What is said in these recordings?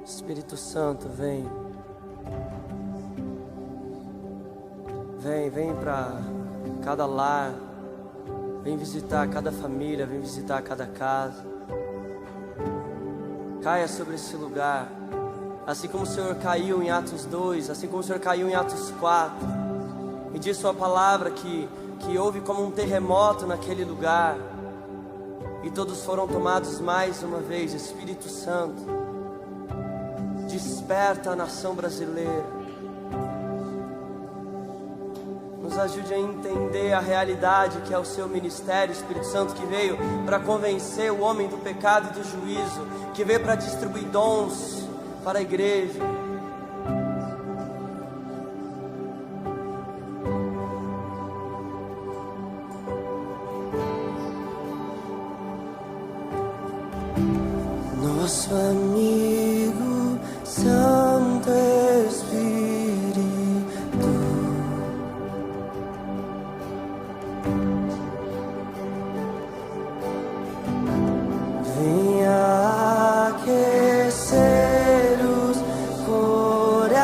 Espírito Santo, vem. Vem para cada lar. Vem visitar cada família, vem visitar cada casa. Caia sobre esse lugar. Assim como o Senhor caiu em Atos 2, assim como o Senhor caiu em Atos 4. E diz sua palavra que houve como um terremoto naquele lugar. E todos foram tomados mais uma vez. Espírito Santo, desperta a nação brasileira. Nos ajude a entender a realidade que é o seu ministério, Espírito Santo, que veio para convencer o homem do pecado e do juízo, que veio para distribuir dons para a igreja. Nosso amigo Santo Espírito, venha aquecer os corações,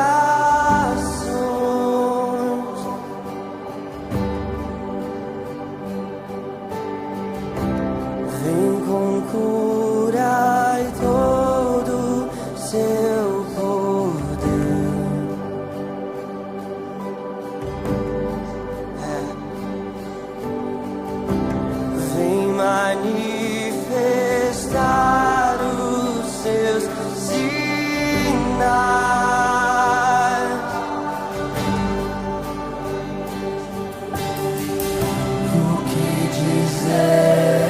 vem com cura e todo seu poder. Vem manifestar os seus sinais. O que dizer,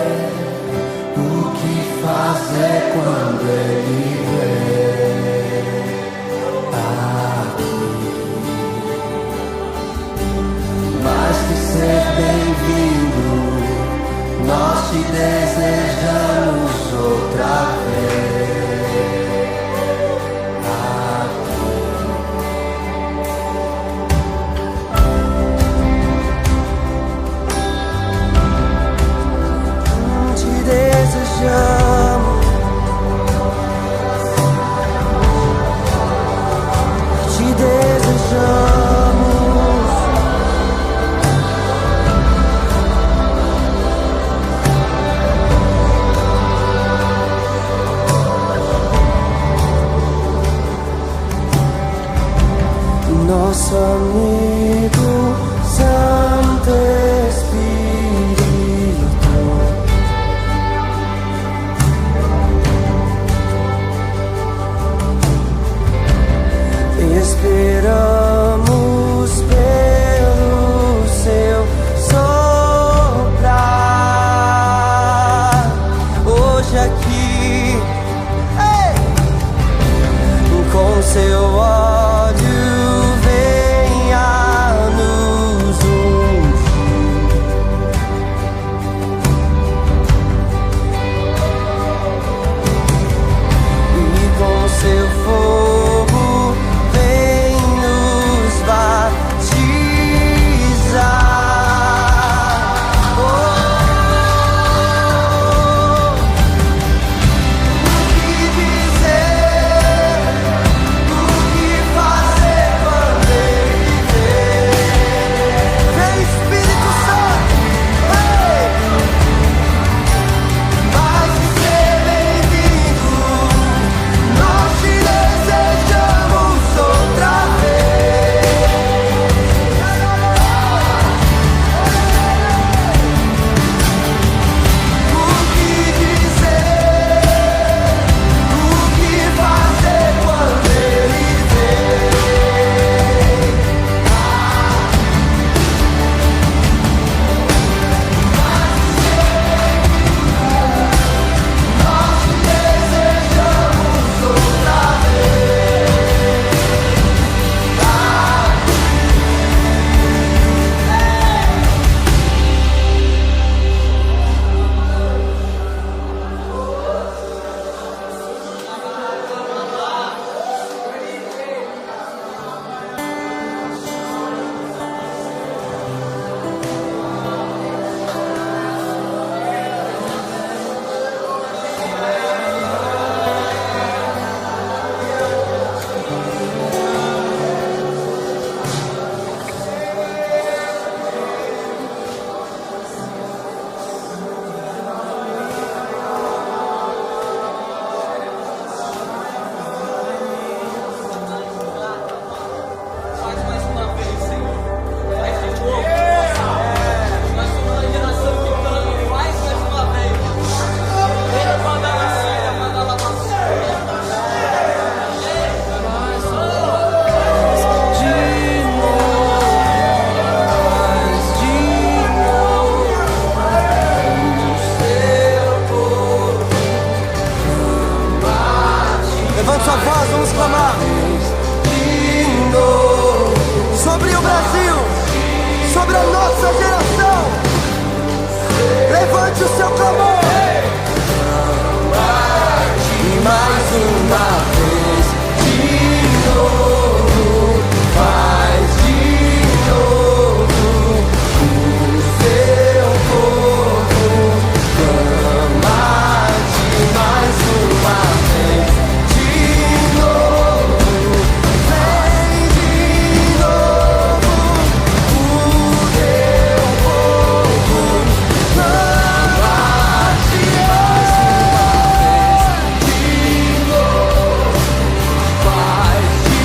o que fazer quando ele vem aqui? Mais que ser bem-vindo, nós te desejamos outra vez aqui. Te desejamos geração. Levante o seu clamor. E mais uma vez, de novo, faz de novo o seu povo clama de mais uma vez, de novo, vem de novo o teu povo clama de mais uma vez, de novo, faz de novo,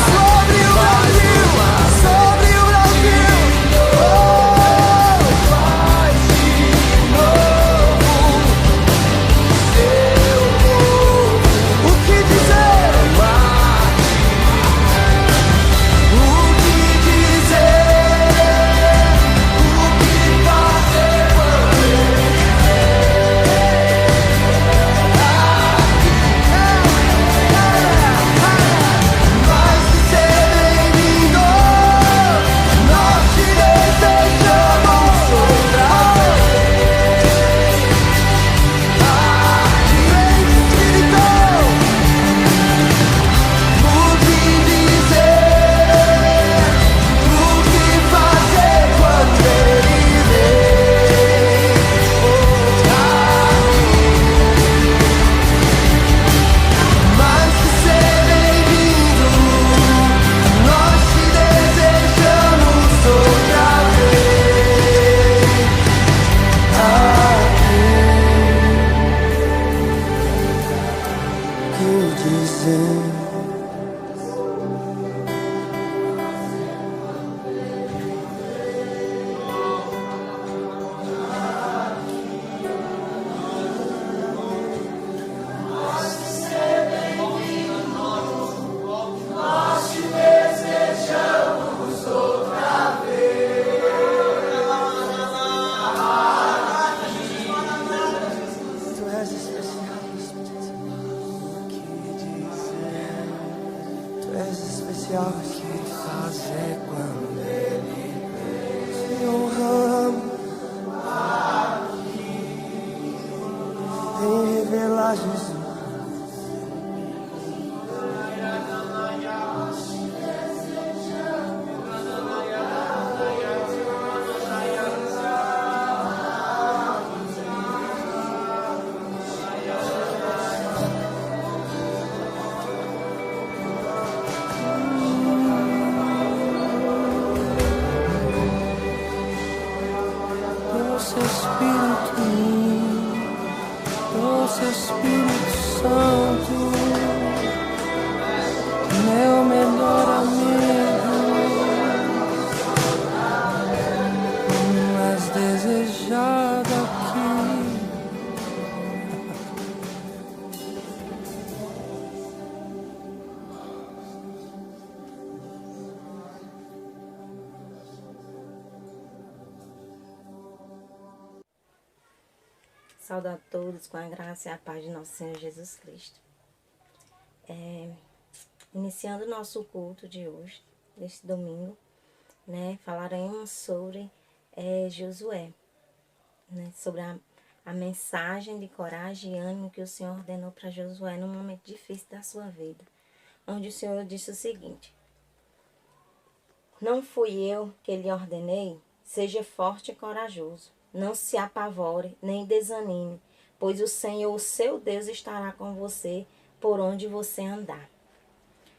sobre o Brasil, sobre o Brasil, oh, faz de novo teu povo. O que dizer? O que dizer? O que fazer quando mais que ser bem-vindo, nós te desejamos outra vez. Vem, Espírito, o que dizer, o que fazer quando ele vem. Mais que ser bem-vindo, nós te desejamos outra vez aqui. Que dizer? Tu és especial, o que dizer? Tu és especial, o que fazer quando ele vem? Te honramos, vem revelar Jesus. Doce Espírito, doce Espírito Santo, meu melhor amigo, o mais desejado aqui. Saúdo a todos com a graça e a paz de nosso Senhor Jesus Cristo. Iniciando o nosso culto de hoje, deste domingo, né, falaremos sobre Josué, né, sobre a mensagem de coragem e ânimo que o Senhor ordenou para Josué num momento difícil da sua vida, onde o Senhor disse o seguinte: não fui eu que lhe ordenei, seja forte e corajoso. Não se apavore, nem desanime, pois o Senhor, o seu Deus, estará com você por onde você andar.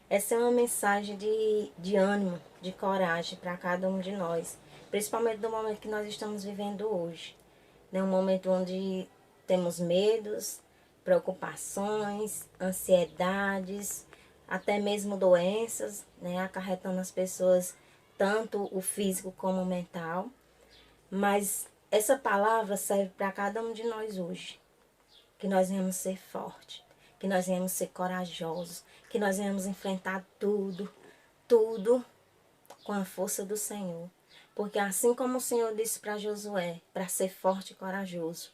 Essa é uma mensagem de ânimo, de coragem para cada um de nós, principalmente no momento que nós estamos vivendo hoje. É um momento onde temos medos, preocupações, ansiedades, até mesmo doenças, né, acarretando as pessoas, tanto o físico como o mental. Mas essa palavra serve para cada um de nós hoje. Que nós venhamos ser fortes, que nós venhamos ser corajosos, que nós venhamos enfrentar tudo com a força do Senhor. Porque assim como o Senhor disse para Josué, para ser forte e corajoso,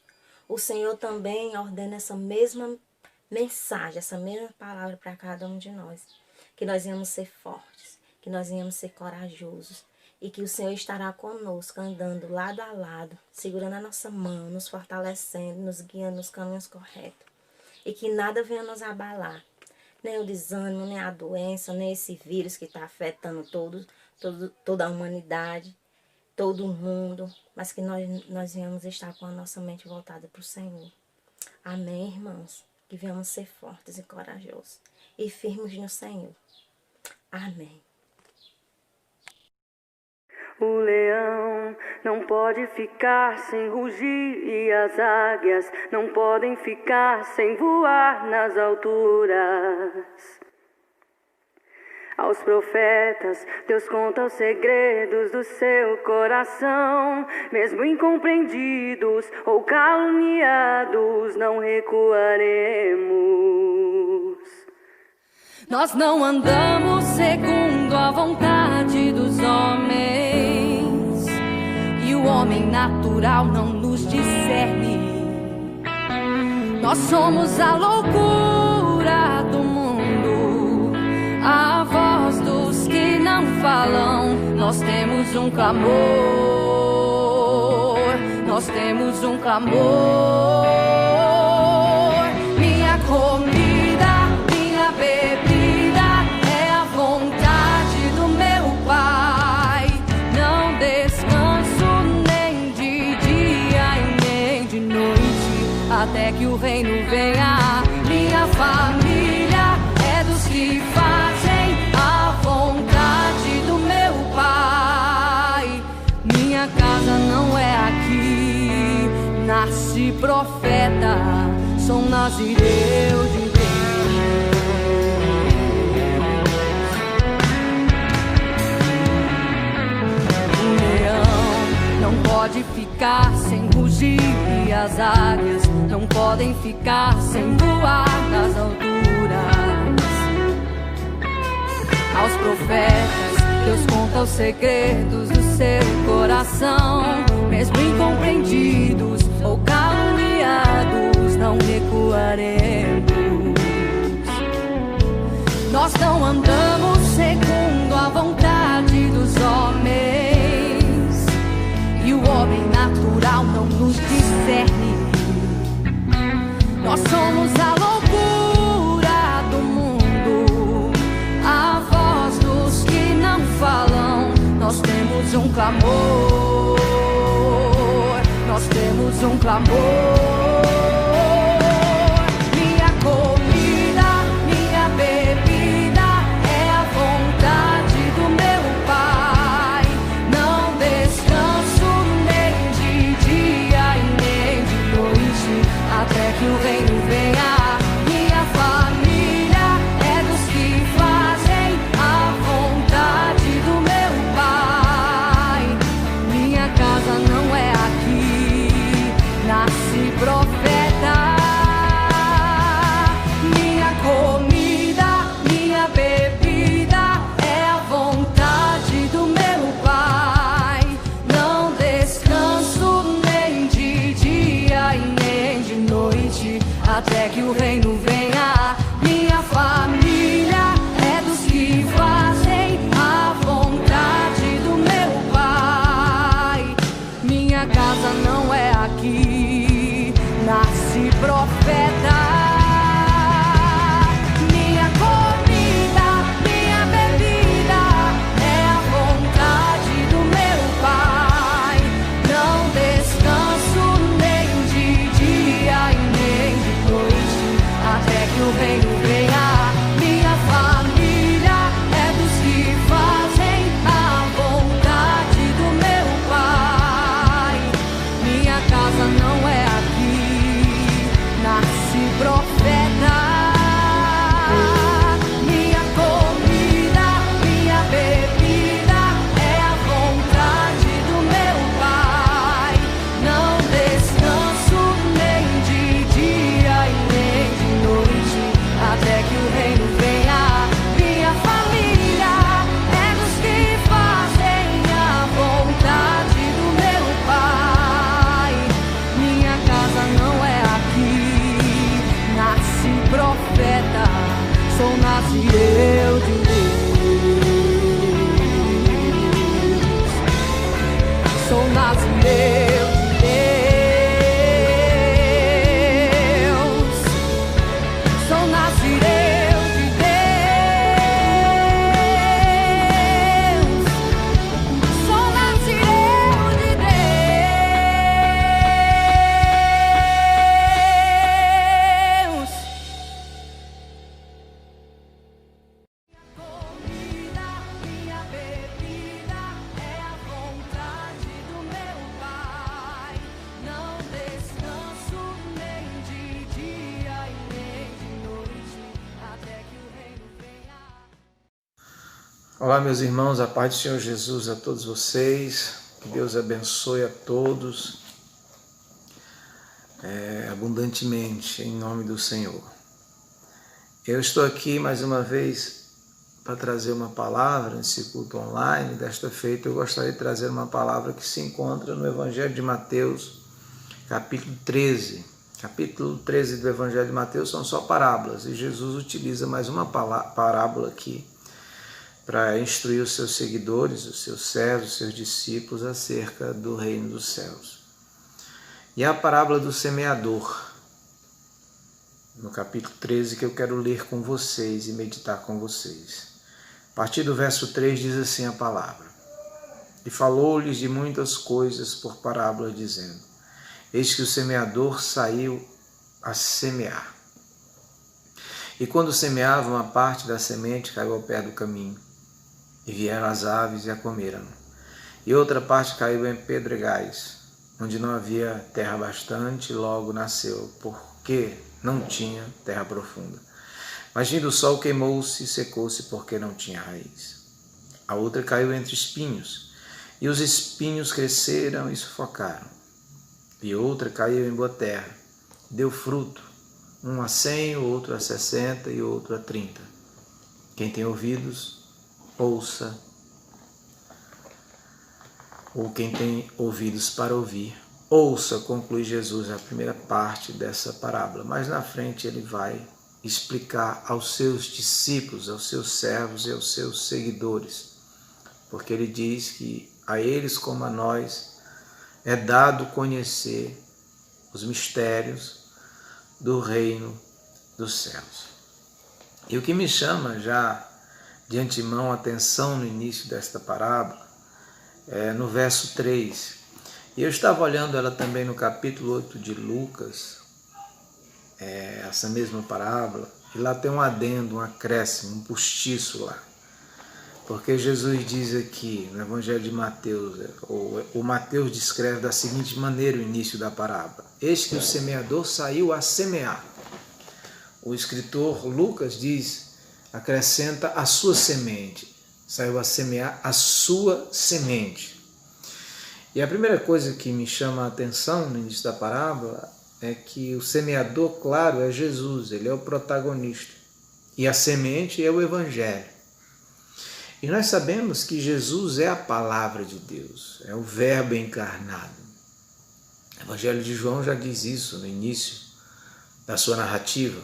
o Senhor também ordena essa mesma mensagem, essa mesma palavra para cada um de nós. Que nós íamos ser fortes, que nós íamos ser corajosos e que o Senhor estará conosco, andando lado a lado, segurando a nossa mão, nos fortalecendo, nos guiando nos caminhos corretos. E que nada venha nos abalar, nem o desânimo, nem a doença, nem esse vírus que está afetando toda a humanidade, todo o mundo, mas que nós venhamos estar com a nossa mente voltada para o Senhor. Amém, irmãos? Que venhamos ser fortes e corajosos e firmes no Senhor. Amém. O leão não pode ficar sem rugir e as águias não podem ficar sem voar nas alturas. Aos profetas, Deus conta os segredos do seu coração. Mesmo incompreendidos ou caluniados, não recuaremos. Nós não andamos segundo a vontade dos homens, e o homem natural não nos discerne. Nós somos a loucura do mundo, a voz dos que não falam. Nós temos um clamor, nós temos um clamor. Minha comida, minha bebida é a vontade do meu Pai. Não descanso nem de dia e nem de noite, até que o reino venha. Minha família é dos que fazem a vontade do meu Pai. Minha casa não é aqui, nasce profeta, sou nazireu de Deus. O leão não pode ficar sem rugir e as águias não podem ficar sem voar nas alturas. Aos profetas, Deus conta os segredos do seu coração. Mesmo incompreendidos ou caluniados, não recuaremos. Nós não andamos segundo a vontade dos homens, e o homem natural não nos discerne. Nós somos a loucura do mundo, a voz dos que não falam. Nós temos um clamor, nós temos um clamor. Minha comida, minha bebida é a vontade do meu Pai. Não descanso nem de dia e nem de noite, até que o reino venha. Minha família é dos que fazem a vontade do meu Pai. Minha casa não é aqui, nasce profeta. Minha comida, minha bebida é a vontade do meu Pai. Não descanso nem de dia e nem de noite, até que o reino venha. Minha família é dos que fazem a vontade do meu Pai. Minha casa não é aqui, nasce profeta. Minha comida, minha bebida é a vontade do meu Pai. Não descanso nem de dia e nem de noite, sou nazireu de Deus, sou nazireu de Deus, sou nazireu de Deus. Minha bebida é a vontade do meu Pai. Não descanso nem de dia e nem de noite, até que o reino venha. Olá, meus irmãos, a paz do Senhor Jesus a todos vocês. Que Deus abençoe a todos abundantemente, em nome do Senhor. Eu estou aqui mais uma vez para trazer uma palavra nesse culto online. Desta feita eu gostaria de trazer uma palavra que se encontra no Evangelho de Mateus, capítulo 13. Capítulo 13 do Evangelho de Mateus são só parábolas, e Jesus utiliza mais uma parábola aqui para instruir os seus seguidores, os seus servos, os seus discípulos acerca do reino dos céus. E a parábola do semeador, no capítulo 13, que eu quero ler com vocês e meditar com vocês. A partir do verso 3 diz assim a palavra: E falou-lhes de muitas coisas por parábola, dizendo: Eis que o semeador saiu a semear. E quando semeava, uma parte da semente caiu ao pé do caminho, e vieram as aves e a comeram. E outra parte caiu em pedregais, onde não havia terra bastante, e logo nasceu, porque não tinha terra profunda. Mas vindo o sol, queimou-se e secou-se, porque não tinha raiz. A outra caiu entre espinhos, e os espinhos cresceram e sufocaram. E outra caiu em boa terra, deu fruto, um a 100, o outro a 60 e outro a 30. Quem tem ouvidos, ouça. Ou quem tem ouvidos para ouvir, ouça, conclui Jesus a primeira parte dessa parábola. Mas na frente ele vai explicar aos seus discípulos, aos seus servos e aos seus seguidores, porque ele diz que a eles como a nós é dado conhecer os mistérios do reino dos céus. E o que me chama já de antemão a atenção no início desta parábola é no verso 3. E eu estava olhando ela também no capítulo 8 de Lucas, essa mesma parábola, e lá tem um adendo, um acréscimo, um postiço lá. Porque Jesus diz aqui no Evangelho de Mateus, o Mateus descreve da seguinte maneira o início da parábola: Eis que o semeador saiu a semear. O escritor Lucas diz, acrescenta a sua semente, saiu a semear a sua semente. E a primeira coisa que me chama a atenção no início da parábola é que o semeador, claro, é Jesus, ele é o protagonista, e a semente é o Evangelho. E nós sabemos que Jesus é a palavra de Deus, é o Verbo encarnado. O Evangelho de João já diz isso no início da sua narrativa,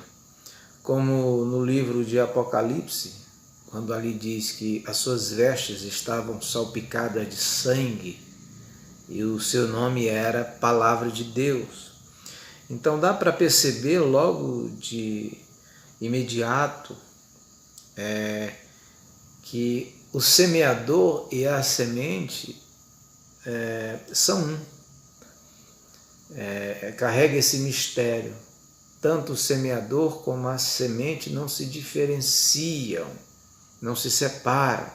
como no livro de Apocalipse, quando ali diz que as suas vestes estavam salpicadas de sangue e o seu nome era Palavra de Deus. Então dá para perceber logo de imediato que o semeador e a semente são um. Carrega esse mistério. Tanto o semeador como a semente não se diferenciam, não se separam.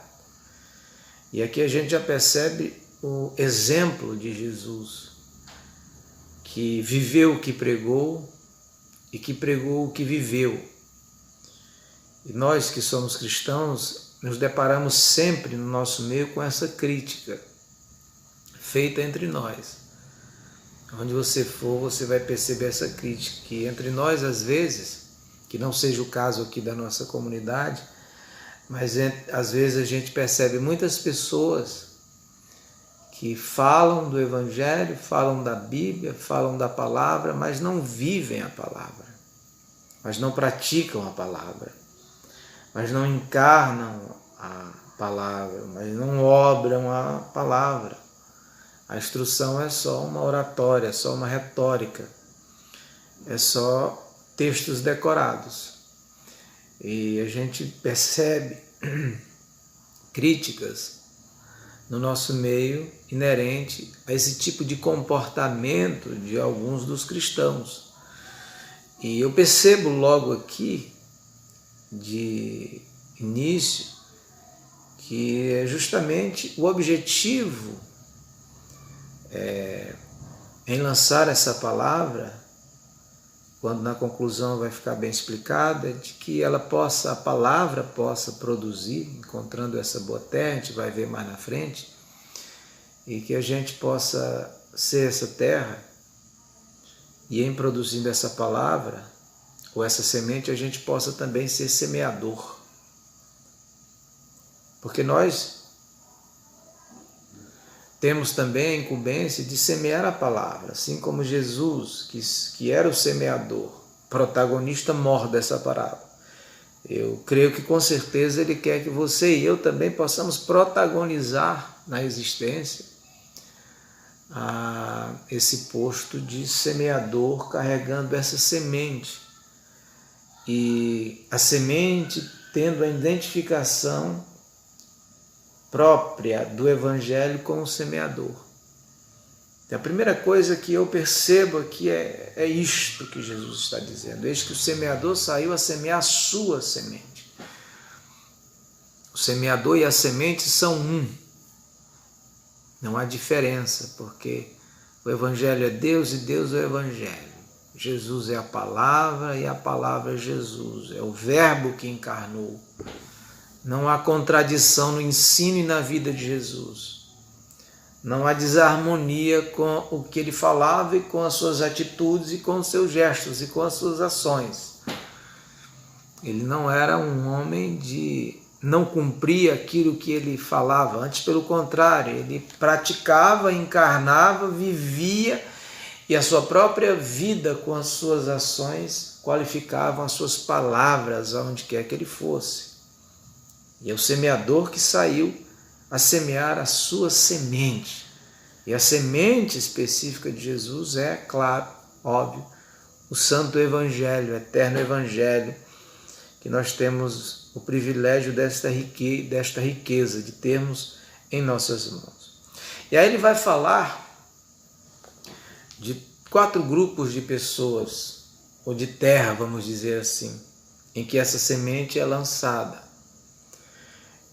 E aqui a gente já percebe o exemplo de Jesus, que viveu o que pregou e que pregou o que viveu. E nós que somos cristãos nos deparamos sempre no nosso meio com essa crítica feita entre nós. Onde você for, você vai perceber essa crítica, que entre nós, às vezes, que não seja o caso aqui da nossa comunidade, mas às vezes a gente percebe muitas pessoas que falam do Evangelho, falam da Bíblia, falam da palavra, mas não vivem a palavra, mas não praticam a palavra, mas não encarnam a palavra, mas não obram a palavra. A instrução é só uma oratória, é só uma retórica, é só textos decorados. E a gente percebe críticas no nosso meio inerente a esse tipo de comportamento de alguns dos cristãos. E eu percebo logo aqui, de início, que é justamente o objetivo em lançar essa palavra, quando na conclusão vai ficar bem explicada, de que a palavra possa produzir, encontrando essa boa terra, a gente vai ver mais na frente, e que a gente possa ser essa terra, e em produzindo essa palavra, ou essa semente, a gente possa também ser semeador. Porque nós temos também a incumbência de semear a palavra, assim como Jesus, que era o semeador, protagonista mor dessa parábola. Eu creio que com certeza Ele quer que você e eu também possamos protagonizar na existência esse posto de semeador, carregando essa semente. E a semente tendo a identificação própria do Evangelho com o semeador. A primeira coisa que eu percebo aqui é isto que Jesus está dizendo. Eis que o semeador saiu a semear a sua semente. O semeador e a semente são um. Não há diferença, porque o Evangelho é Deus e Deus é o Evangelho. Jesus é a palavra e a palavra é Jesus. É o Verbo que encarnou. Não há contradição no ensino e na vida de Jesus. Não há desarmonia com o que ele falava e com as suas atitudes e com os seus gestos e com as suas ações. Ele não era um homem de não cumprir aquilo que ele falava, antes pelo contrário, ele praticava, encarnava, vivia, e a sua própria vida com as suas ações qualificavam as suas palavras aonde quer que ele fosse. E é o semeador que saiu a semear a sua semente. E a semente específica de Jesus é, claro, óbvio, o Santo Evangelho, o Eterno Evangelho, que nós temos o privilégio desta riqueza de termos em nossas mãos. E aí ele vai falar de 4 grupos de pessoas, ou de terra, vamos dizer assim, em que essa semente é lançada.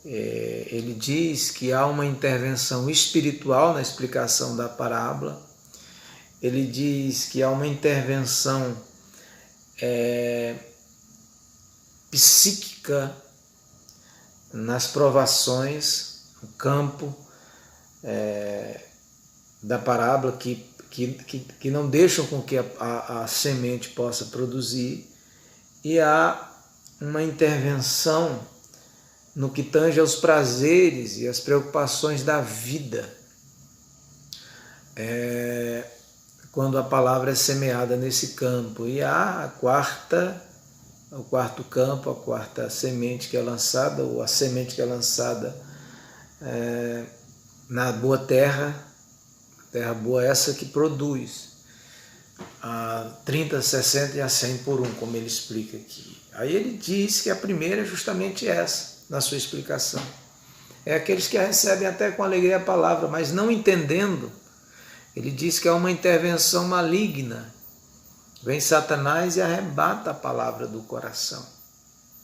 Ele diz que há uma intervenção espiritual na explicação da parábola. Ele diz que há uma intervenção psíquica nas provações, no campo da parábola, que não deixam com que a semente possa produzir, e há uma intervenção no que tange aos prazeres e às preocupações da vida, quando a palavra é semeada nesse campo. E há o quarto campo, a quarta semente que é lançada, ou a semente que é lançada na boa terra boa essa que produz a 30, 60 e a 100 por um, como ele explica aqui. Aí ele diz que a primeira é justamente essa, na sua explicação. É aqueles que a recebem até com alegria a palavra, mas não entendendo. Ele diz que há uma intervenção maligna. Vem Satanás e arrebata a palavra do coração,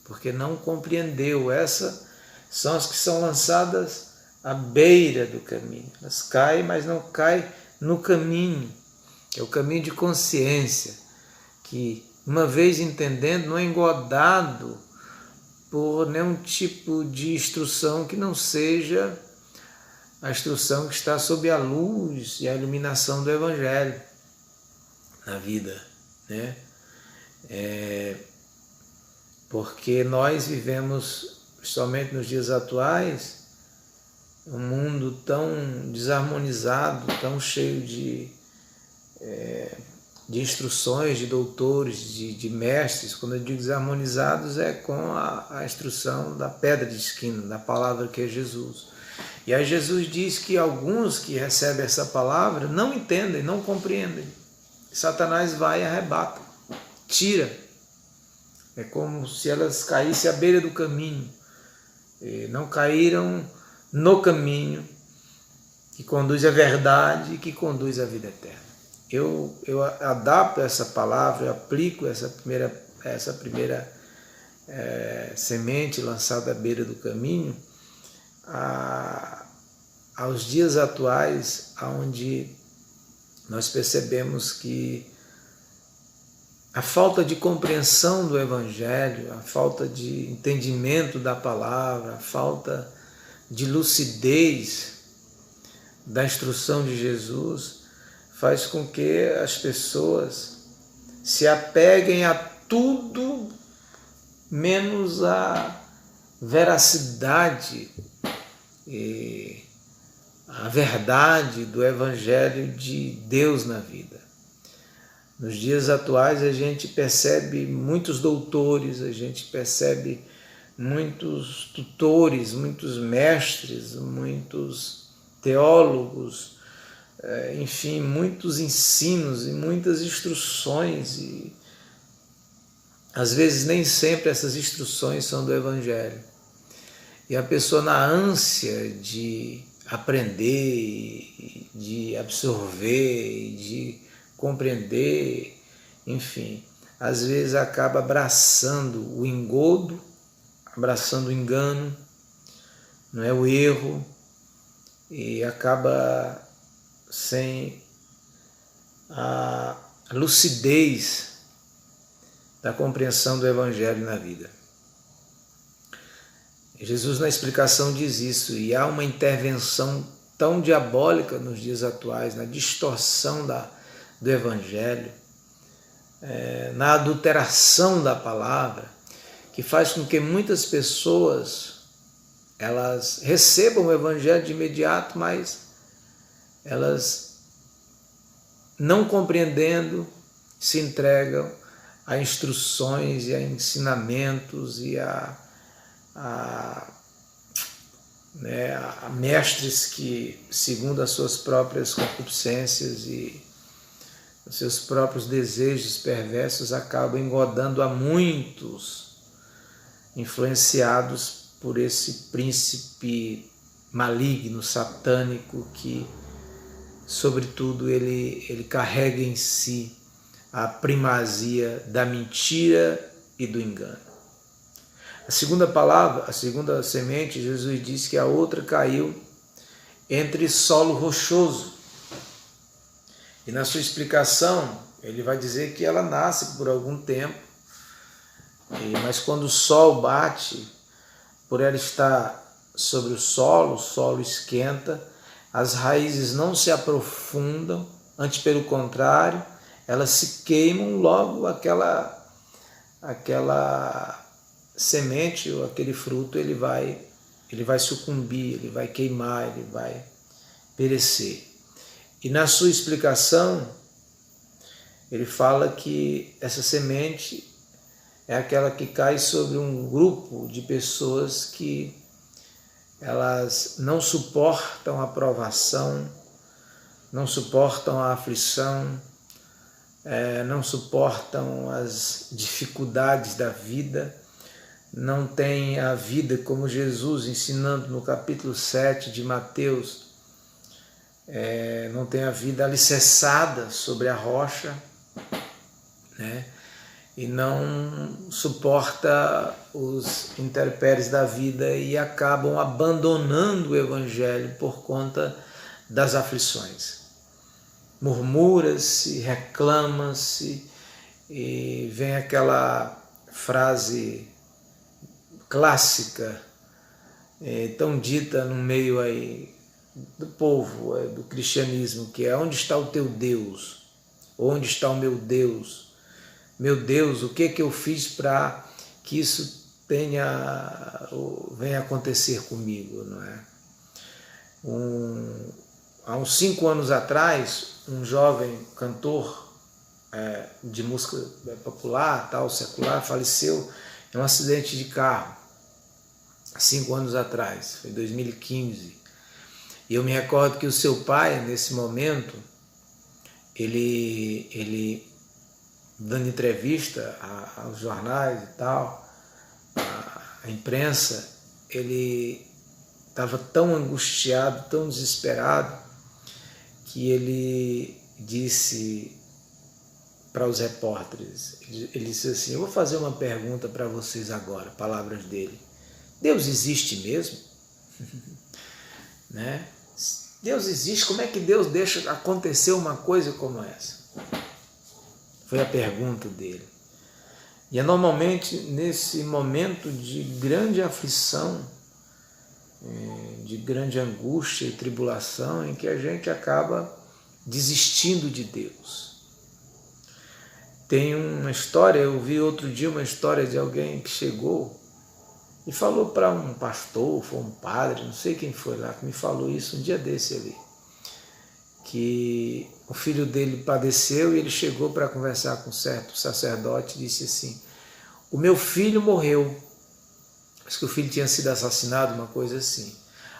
porque não compreendeu. Essas são as que são lançadas à beira do caminho. Elas caem, mas não caem no caminho, que é o caminho de consciência, que, uma vez entendendo, não é engodado por nenhum tipo de instrução que não seja a instrução que está sob a luz e a iluminação do Evangelho na vida, né? Porque nós vivemos, principalmente nos dias atuais, um mundo tão desarmonizado, tão cheio de instruções, de doutores, de mestres. Quando eu digo desarmonizados, é com a instrução da pedra de esquina, da palavra que é Jesus. E aí Jesus diz que alguns que recebem essa palavra não entendem, não compreendem. Satanás vai e arrebata, tira. É como se elas caíssem à beira do caminho. E não caíram no caminho que conduz à verdade e que conduz à vida eterna. Eu adapto essa palavra, eu aplico essa primeira semente lançada à beira do caminho aos dias atuais, onde nós percebemos que a falta de compreensão do Evangelho, a falta de entendimento da palavra, a falta de lucidez da instrução de Jesus faz com que as pessoas se apeguem a tudo menos a veracidade e a verdade do Evangelho de Deus na vida. Nos dias atuais a gente percebe muitos doutores, a gente percebe muitos tutores, muitos mestres, muitos teólogos, enfim, muitos ensinos e muitas instruções, e às vezes nem sempre essas instruções são do Evangelho. E a pessoa, na ânsia de aprender, de absorver, de compreender, enfim, às vezes acaba abraçando o engodo, abraçando o engano, não é, o erro, e acaba sem a lucidez da compreensão do Evangelho na vida. Jesus, na explicação, diz isso, e há uma intervenção tão diabólica nos dias atuais, na distorção do Evangelho, na adulteração da palavra, que faz com que muitas pessoas elas recebam o Evangelho de imediato, mas elas, não compreendendo, se entregam a instruções e a ensinamentos e a mestres que, segundo as suas próprias concupiscências e os seus próprios desejos perversos, acabam engodando a muitos, influenciados por esse príncipe maligno, satânico, que, sobretudo, ele carrega em si a primazia da mentira e do engano. A segunda palavra, a segunda semente, Jesus diz que a outra caiu entre solo rochoso. E na sua explicação, ele vai dizer que ela nasce por algum tempo, mas quando o sol bate, por ela estar sobre o solo esquenta, as raízes não se aprofundam, antes pelo contrário, elas se queimam, logo aquela semente ou aquele fruto ele vai sucumbir, ele vai queimar, ele vai perecer. E na sua explicação, ele fala que essa semente é aquela que cai sobre um grupo de pessoas que elas não suportam a provação, não suportam a aflição, não suportam as dificuldades da vida, não têm a vida como Jesus ensinando no capítulo 7 de Mateus, não tem a vida alicerçada sobre a rocha, né? E não suporta os intempéries da vida e acabam abandonando o Evangelho por conta das aflições. Murmura-se, reclama-se e vem aquela frase clássica, tão dita no meio aí do povo, do cristianismo, que é: onde está o teu Deus? Onde está o meu Deus? Meu Deus, o que eu fiz para que isso venha acontecer comigo, não é? Há uns 5 anos atrás, um jovem cantor de música popular, secular, faleceu em um acidente de carro, 5 anos atrás, foi em 2015. E eu me recordo que o seu pai, nesse momento, ele dando entrevista aos jornais e tal, à imprensa, ele estava tão angustiado, tão desesperado, que ele disse para os repórteres, ele disse assim: eu vou fazer uma pergunta para vocês agora, palavras dele. Deus existe mesmo? Né? Deus existe, como é que Deus deixa acontecer uma coisa como essa? Foi a pergunta dele. E é normalmente nesse momento de grande aflição, de grande angústia e tribulação, em que a gente acaba desistindo de Deus. Tem uma história, eu vi outro dia uma história de alguém que chegou e falou para um pastor, foi um padre, não sei quem foi lá, que me falou isso um dia desse ali, que o filho dele padeceu e ele chegou para conversar com um certo sacerdote e disse assim: o meu filho morreu. Acho que o filho tinha sido assassinado, uma coisa assim.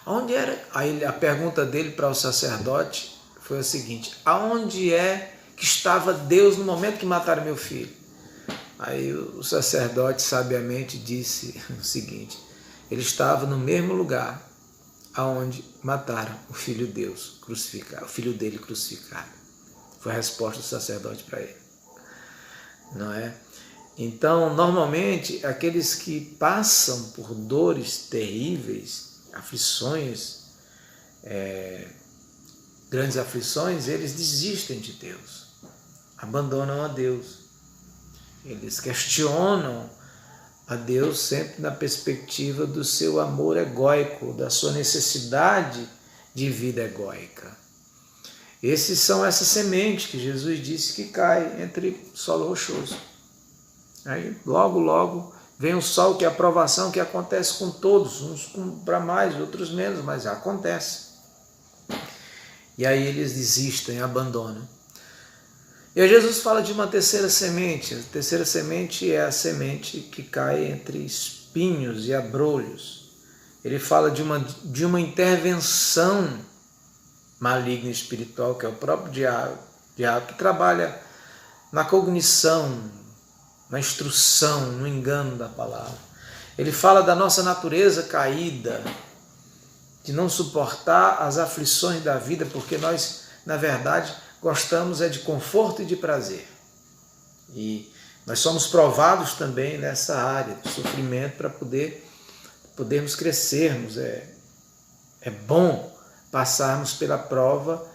Aonde era? Aí a pergunta dele para o sacerdote foi a seguinte: aonde é que estava Deus no momento que mataram meu filho? Aí o sacerdote sabiamente disse o seguinte: ele estava no mesmo lugar aonde mataram o filho de Deus crucificado, o filho dele crucificado. Foi a resposta do sacerdote para ele, não é? Então, normalmente, aqueles que passam por dores terríveis, aflições, grandes aflições, eles desistem de Deus, abandonam a Deus. Eles questionam a Deus sempre na perspectiva do seu amor egóico, da sua necessidade de vida egóica. Esses são essas sementes que Jesus disse que cai entre solo rochoso. Aí logo, logo vem o sol, que é a provação que acontece com todos, uns para mais, outros menos, mas acontece. E aí eles desistem, abandonam. E aí Jesus fala de uma terceira semente. A terceira semente é a semente que cai entre espinhos e abrolhos. Ele fala de uma intervenção maligna espiritual, que é o próprio diabo que trabalha na cognição, na instrução, no engano da palavra. Ele fala da nossa natureza caída, de não suportar as aflições da vida, porque nós, na verdade, gostamos de conforto e de prazer. E nós somos provados também nessa área do sofrimento para podermos crescermos. É bom passarmos pela prova,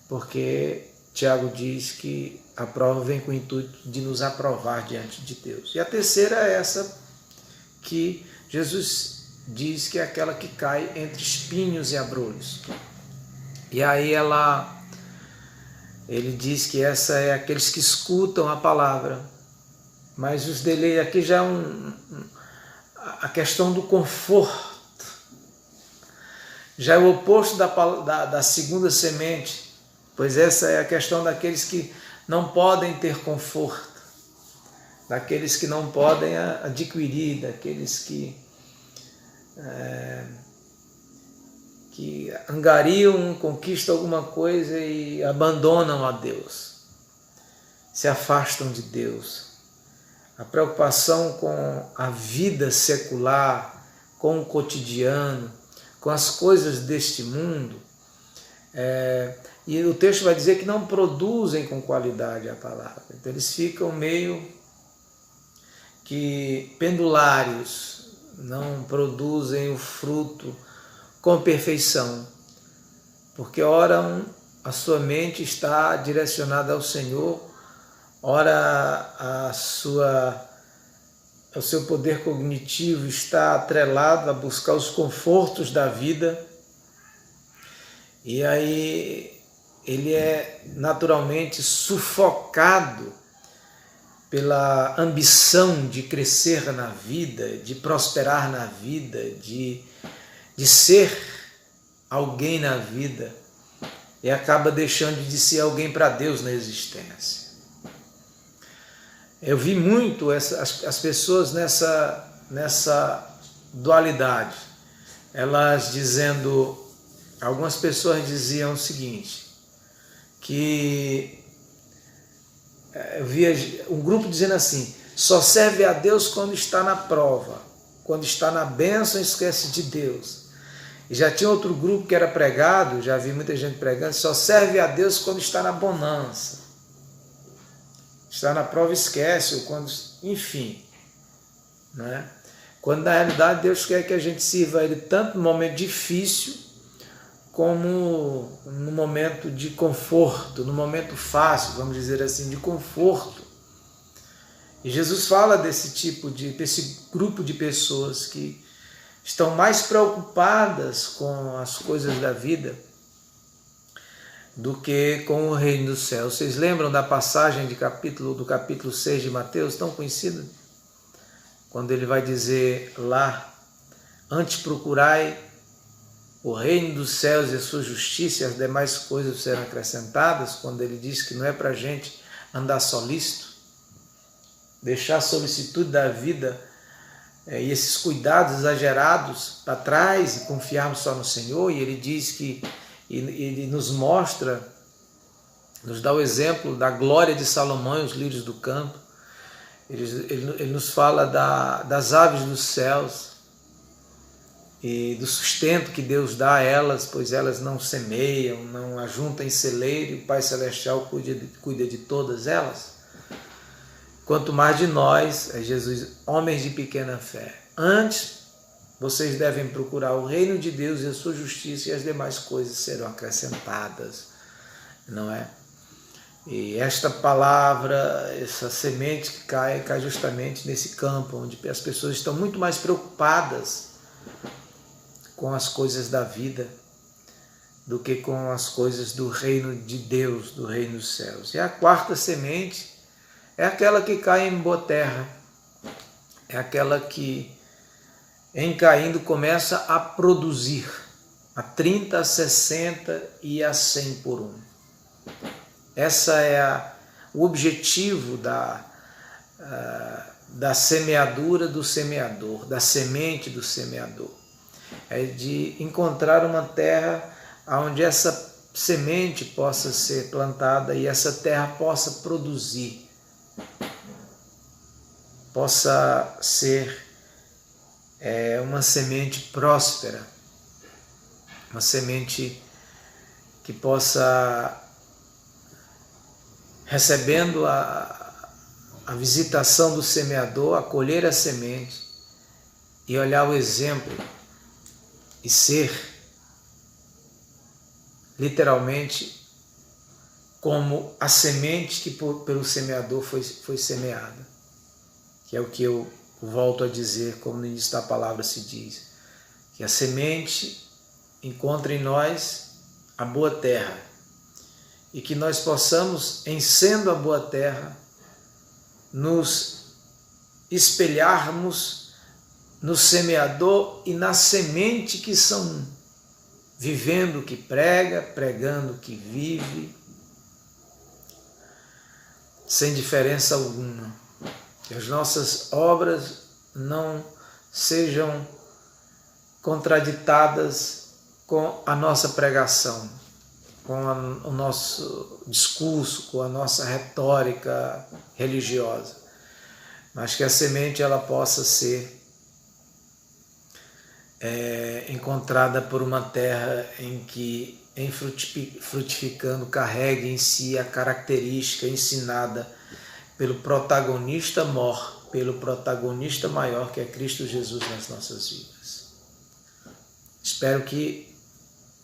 porque Tiago diz que a prova vem com o intuito de nos aprovar diante de Deus. E a terceira é essa que Jesus diz que é aquela que cai entre espinhos e abrolhos. E aí ele diz que essa é aqueles que escutam a palavra, mas os dele aqui já é a questão do conforto. Já é o oposto da segunda semente, pois essa é a questão daqueles que não podem ter conforto, daqueles que não podem adquirir, daqueles que angariam, conquistam alguma coisa e abandonam a Deus, se afastam de Deus. A preocupação com a vida secular, com o cotidiano, com as coisas deste mundo, e o texto vai dizer que não produzem com qualidade a palavra. Então eles ficam meio que pendulários, não produzem o fruto com perfeição, porque ora a sua mente está direcionada ao Senhor, ora o seu poder cognitivo está atrelado a buscar os confortos da vida, e aí ele é naturalmente sufocado pela ambição de crescer na vida, de prosperar na vida, de ser alguém na vida, e acaba deixando de ser alguém para Deus na existência. Eu vi muito as pessoas nessa dualidade, elas dizendo: algumas pessoas diziam o seguinte, que eu via um grupo dizendo assim, só serve a Deus quando está na prova, quando está na bênção esquece de Deus. E já tinha outro grupo que era pregado, já vi muita gente pregando, só serve a Deus quando está na bonança. Está na prova esquece, ou quando, enfim, né? Quando na realidade Deus quer que a gente sirva a Ele tanto no momento difícil, como no momento de conforto, no momento fácil, vamos dizer assim, de conforto. E Jesus fala desse grupo de pessoas que estão mais preocupadas com as coisas da vida do que com o reino dos céus. Vocês lembram da passagem do capítulo 6 de Mateus, tão conhecida? Quando ele vai dizer lá, antes procurai o reino dos céus e a sua justiça, e as demais coisas serão acrescentadas, quando ele diz que não é para a gente andar solícito, deixar a solicitude da vida e esses cuidados exagerados para trás e confiarmos só no Senhor. E ele diz que ele nos mostra, nos dá o exemplo da glória de Salomão e os lírios do campo. Ele nos fala das aves dos céus e do sustento que Deus dá a elas, pois elas não semeiam, não ajuntam em celeiro, e o Pai Celestial cuida de todas elas. Quanto mais de nós, é Jesus, homens de pequena fé. Antes, vocês devem procurar o reino de Deus e a sua justiça, e as demais coisas serão acrescentadas, não é? E esta palavra, essa semente que cai justamente nesse campo, onde as pessoas estão muito mais preocupadas com as coisas da vida do que com as coisas do reino de Deus, do reino dos céus. E a quarta semente é aquela que cai em boa terra, é aquela que, em caindo, começa a produzir a 30, a 60 e a 100 por um. Essa é o objetivo da semeadura do semeador, da semente do semeador. É de encontrar uma terra onde essa semente possa ser plantada e essa terra possa produzir, possa ser uma semente próspera, uma semente que possa, recebendo a visitação do semeador, acolher a semente e olhar o exemplo e ser literalmente como a semente que pelo semeador foi semeada, que é o que eu volto a dizer, como no início da palavra se diz, que a semente encontra em nós a boa terra, e que nós possamos, em sendo a boa terra, nos espelharmos no semeador e na semente que são um, vivendo o que prega, pregando o que vive, sem diferença alguma. Que as nossas obras não sejam contraditadas com a nossa pregação, com o nosso discurso, com a nossa retórica religiosa, mas que a semente ela possa ser encontrada por uma terra em que, em frutificando, carregue em si a característica ensinada pelo protagonista maior, pelo protagonista maior, que é Cristo Jesus nas nossas vidas. Espero que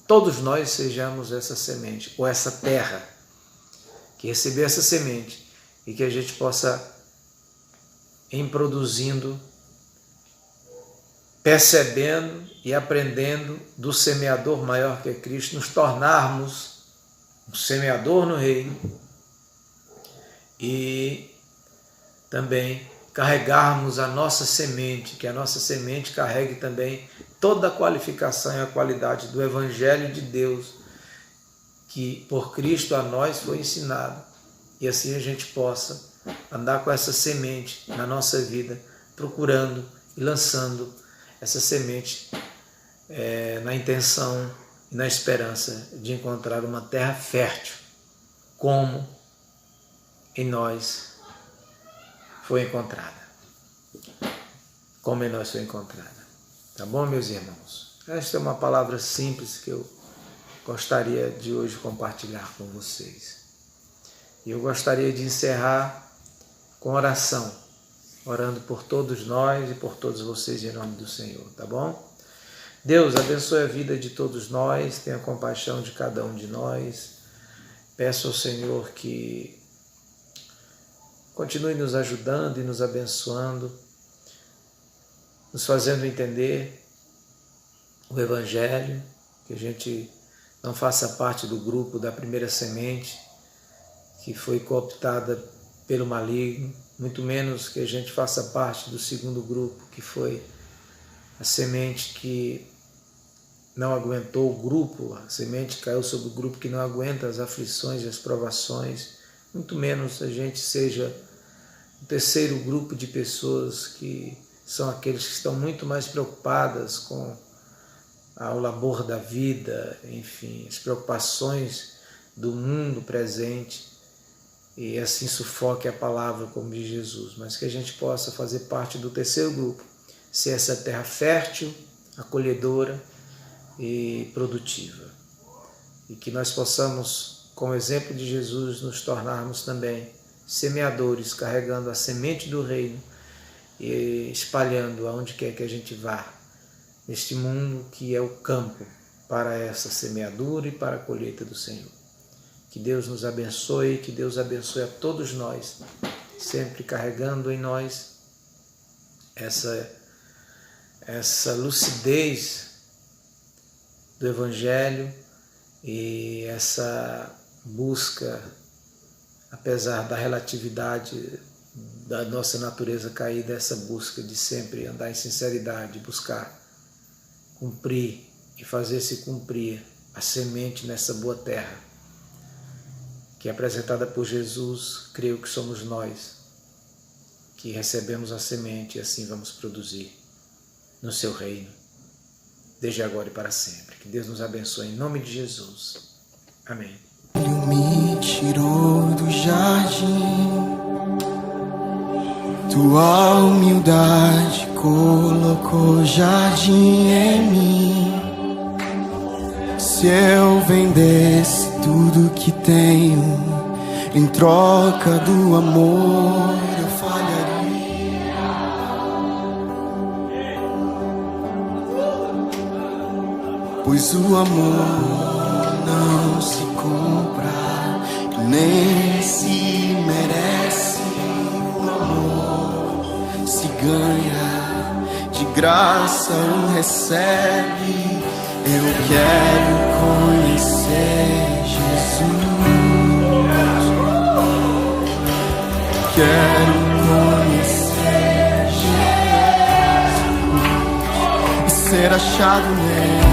todos nós sejamos essa semente, ou essa terra, que recebeu essa semente, e que a gente possa, em produzindo, percebendo e aprendendo do semeador maior que é Cristo, nos tornarmos um semeador no reino e também carregarmos a nossa semente, que a nossa semente carregue também toda a qualificação e a qualidade do Evangelho de Deus, que por Cristo a nós foi ensinado, e assim a gente possa andar com essa semente na nossa vida, procurando e lançando essa semente na intenção e na esperança de encontrar uma terra fértil, como em nós foi encontrada. Como em nós foi encontrada. Tá bom, meus irmãos? Esta é uma palavra simples que eu gostaria de hoje compartilhar com vocês. E eu gostaria de encerrar com oração, orando por todos nós e por todos vocês em nome do Senhor, tá bom? Deus, abençoe a vida de todos nós, tenha compaixão de cada um de nós. Peço ao Senhor que continue nos ajudando e nos abençoando, nos fazendo entender o Evangelho, que a gente não faça parte do grupo da primeira semente, que foi cooptada pelo maligno, muito menos que a gente faça parte do segundo grupo, que foi a semente que não aguentou o grupo, a semente caiu sobre o grupo que não aguenta as aflições e as provações, muito menos a gente seja o terceiro grupo de pessoas que são aqueles que estão muito mais preocupadas com o labor da vida, enfim, as preocupações do mundo presente, e assim sufoque a palavra como diz Jesus, mas que a gente possa fazer parte do terceiro grupo, ser essa terra fértil, acolhedora e produtiva. E que nós possamos, com o exemplo de Jesus, nos tornarmos também semeadores, carregando a semente do reino e espalhando aonde quer que a gente vá, neste mundo que é o campo para essa semeadura e para a colheita do Senhor. Que Deus nos abençoe, que Deus abençoe a todos nós, sempre carregando em nós essa lucidez do Evangelho e essa busca, apesar da relatividade da nossa natureza caída, essa busca de sempre andar em sinceridade, buscar cumprir e fazer-se cumprir a semente nessa boa terra, que é apresentada por Jesus. Creio que somos nós que recebemos a semente e assim vamos produzir no seu reino, desde agora e para sempre. Que Deus nos abençoe em nome de Jesus. Amém. Ele me tirou do jardim, tua humildade colocou jardim em mim. Se eu vendesse tudo que tenho em troca do amor, eu falharia. Pois o amor não se compra, nem se merece. O amor se ganha, de graça o recebe. Eu quero conhecer Jesus, quero conhecer Jesus e ser achado nele.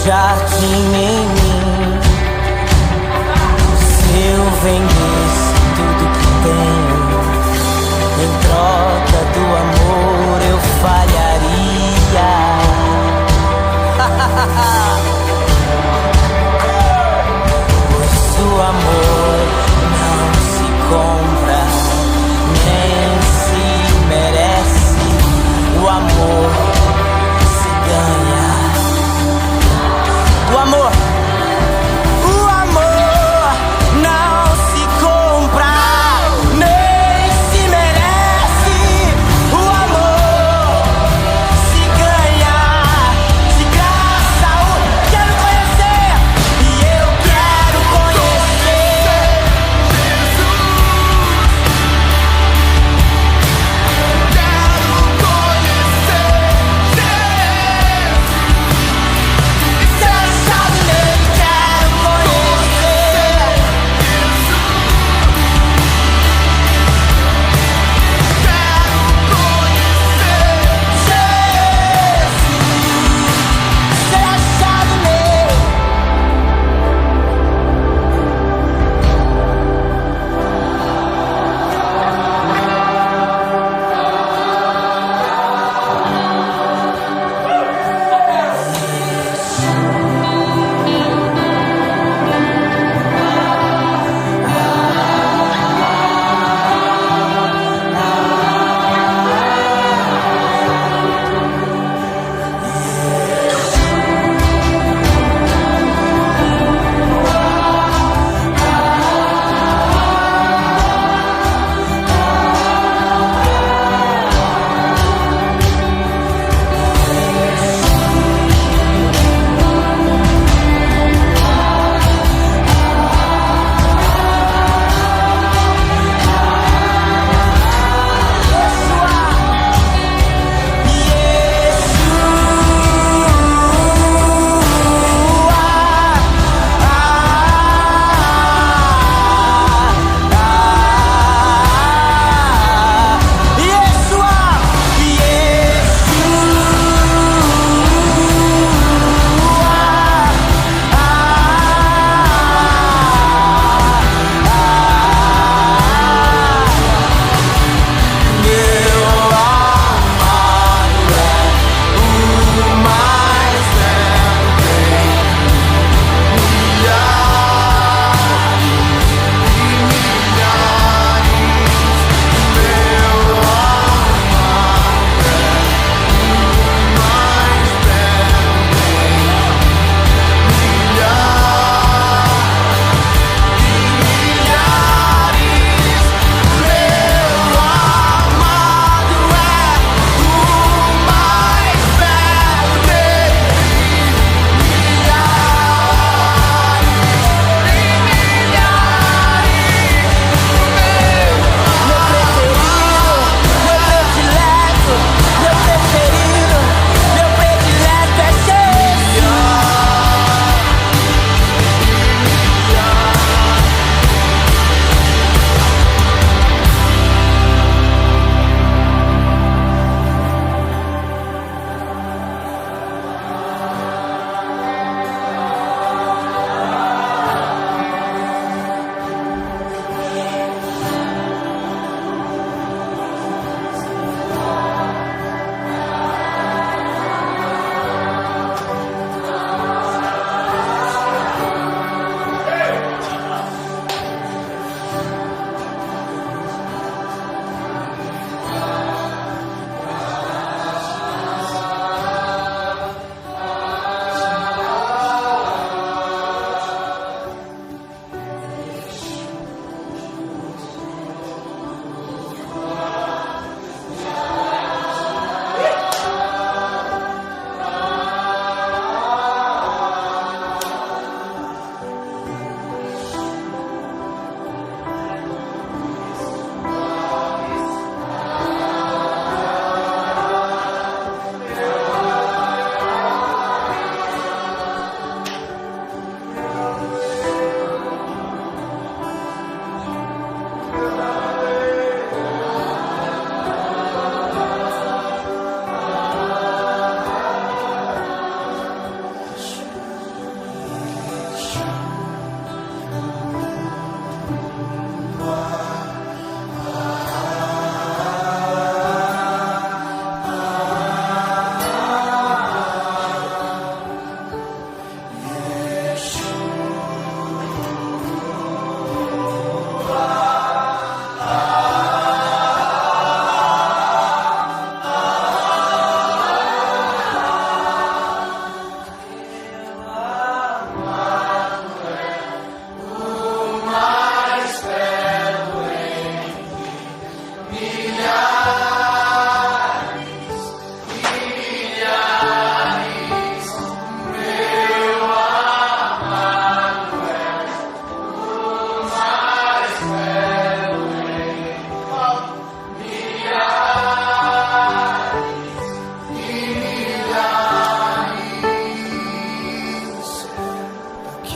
jardim em mim. Se eu vendesse tudo que tenho em troca do amor, eu falharia.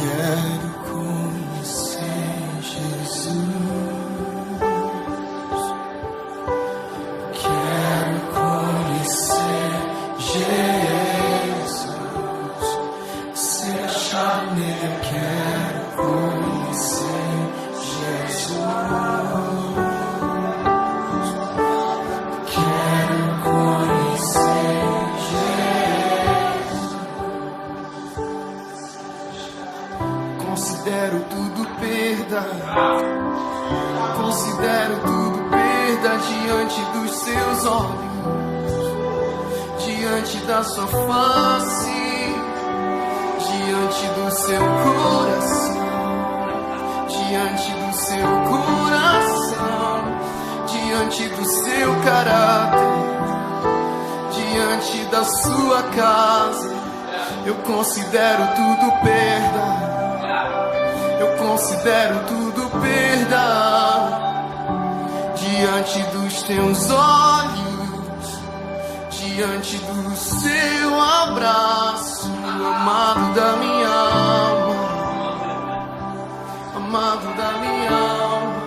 Quero conhecer Jesus. Quero conhecer Jesus. Ser achado nele, quero conhecer Jesus. Quero conhecer Jesus. Considero tudo perda. Considero tudo perda diante dos seus olhos, diante da sua face, diante do seu coração, diante do seu coração, diante do seu caráter, diante da sua casa. Eu considero tudo perda. Eu considero tudo perda diante dos teus olhos, diante do seu abraço, amado da minha alma, amado da minha alma.